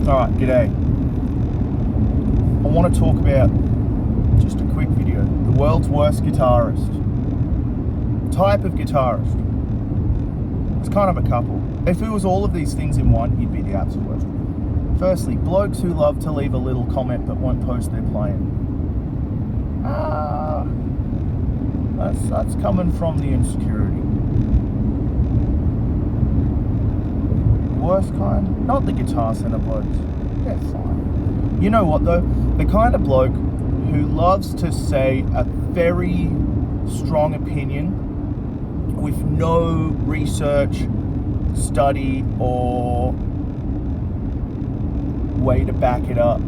Alright, g'day. I want to talk about, just a quick video, the world's worst guitarist. Type of guitarist. It's kind of a couple. If it was all of these things in one, you'd be the absolute worst. Firstly, blokes who love to leave a little comment but won't post their playing. That's coming from the insecurity. Worst kind? Not the Guitar Center blokes. They're fine. You know what though? The kind of bloke who loves to say a very strong opinion with no research, study, or way to back it up.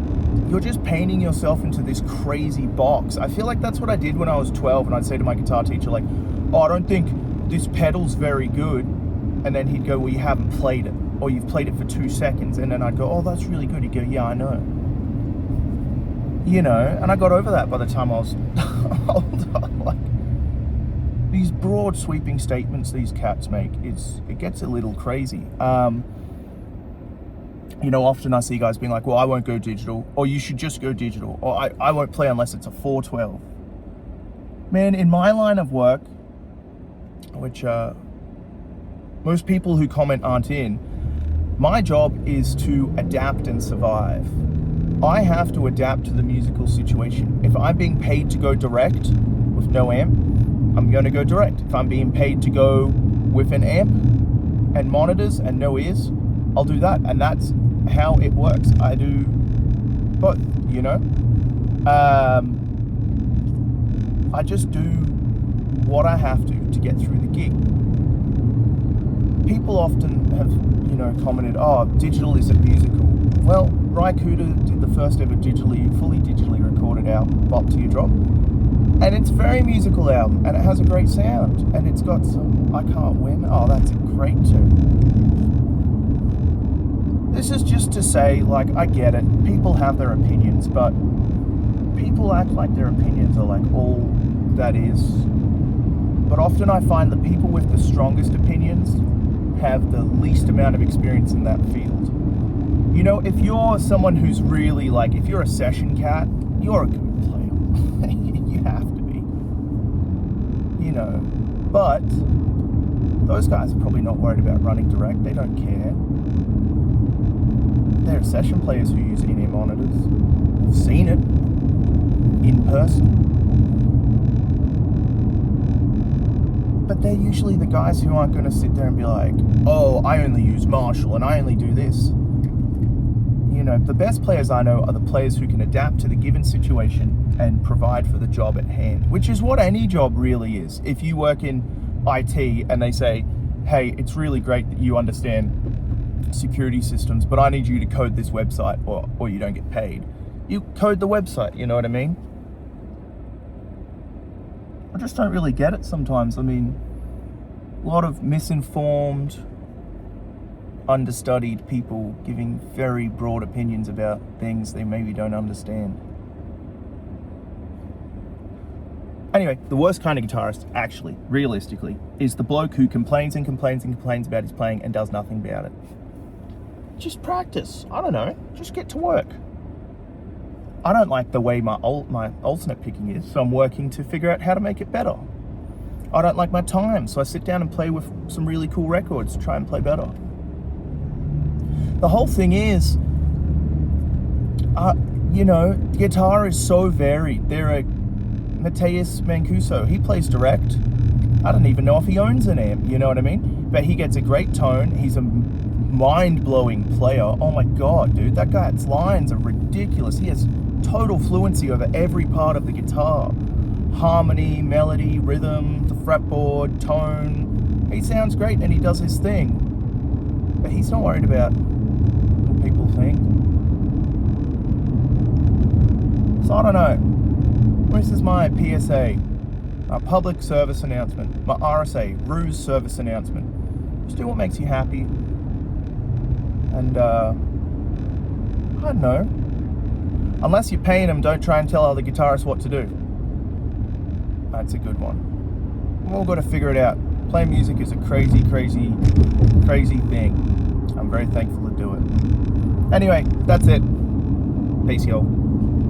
You're just painting yourself into this crazy box. I feel like that's what I did when I was 12, and I'd say to my guitar teacher, like, oh, I don't think this pedal's very good. And then he'd go, well, you haven't played it. Or you've played it for 2 seconds. And then I'd go, oh, that's really good. He'd go, yeah, I know. You know, and I got over that by the time I was older. Like, these broad sweeping statements these cats make, it gets a little crazy. You know, often I see guys being like, well, I won't go digital, or you should just go digital, or I won't play unless it's a 412. Man, in my line of work, which most people who comment aren't in, my job is to adapt and survive. I have to adapt to the musical situation. If I'm being paid to go direct with no amp, I'm going to go direct. If I'm being paid to go with an amp and monitors and no ears, I'll do that. And that's how it works. I do both, you know. I just do what I have to get through the gig. People often have, you know, commented, oh, digital isn't musical. Well, Ry Cooder did the first ever fully digitally recorded album, Bop to Your Drop. And it's a very musical album, and it has a great sound. And it's got some I Can't Win. Oh, that's a great tune. This is just to say, like, I get it. People have their opinions, but people act like their opinions are like all that is. But often I find that people with the strongest opinions have the least amount of experience in that field. You know, if you're someone who's really like, if you're a session cat, you're a good player. You have to be. You know, but those guys are probably not worried about running direct. They don't care. There are session players who use in-ear monitors. I've seen it in person. But they're usually the guys who aren't going to sit there and be like, oh, I only use Marshall and I only do this. You know, the best players I know are the players who can adapt to the given situation and provide for the job at hand, which is what any job really is. If you work in IT and they say, hey, it's really great that you understand security systems, but I need you to code this website or you don't get paid. You code the website, you know what I mean? I just don't really get it sometimes. I mean, a lot of misinformed, understudied people giving very broad opinions about things they maybe don't understand. Anyway, the worst kind of guitarist, actually, realistically, is the bloke who complains and complains and complains about his playing and does nothing about it. Just practice. I don't know. Just get to work. I don't like the way my alternate picking is, so I'm working to figure out how to make it better. I don't like my time, so I sit down and play with some really cool records to try and play better. The whole thing is, you know, guitar is so varied. There are Mateus Mancuso, he plays direct. I don't even know if he owns an amp, you know what I mean? But he gets a great tone. He's a mind-blowing player. Oh my God, dude, that guy's lines are ridiculous. He has total fluency over every part of the guitar. Harmony, melody, rhythm, the fretboard, tone. He sounds great and he does his thing. But he's not worried about what people think. So I don't know. This is my PSA, my public service announcement, my RSA, ruse service announcement. Just do what makes you happy. And, I don't know. Unless you're paying them, don't try and tell other guitarists what to do. That's a good one. We've all got to figure it out. Playing music is a crazy, crazy, crazy thing. I'm very thankful to do it. Anyway, that's it. Peace, y'all.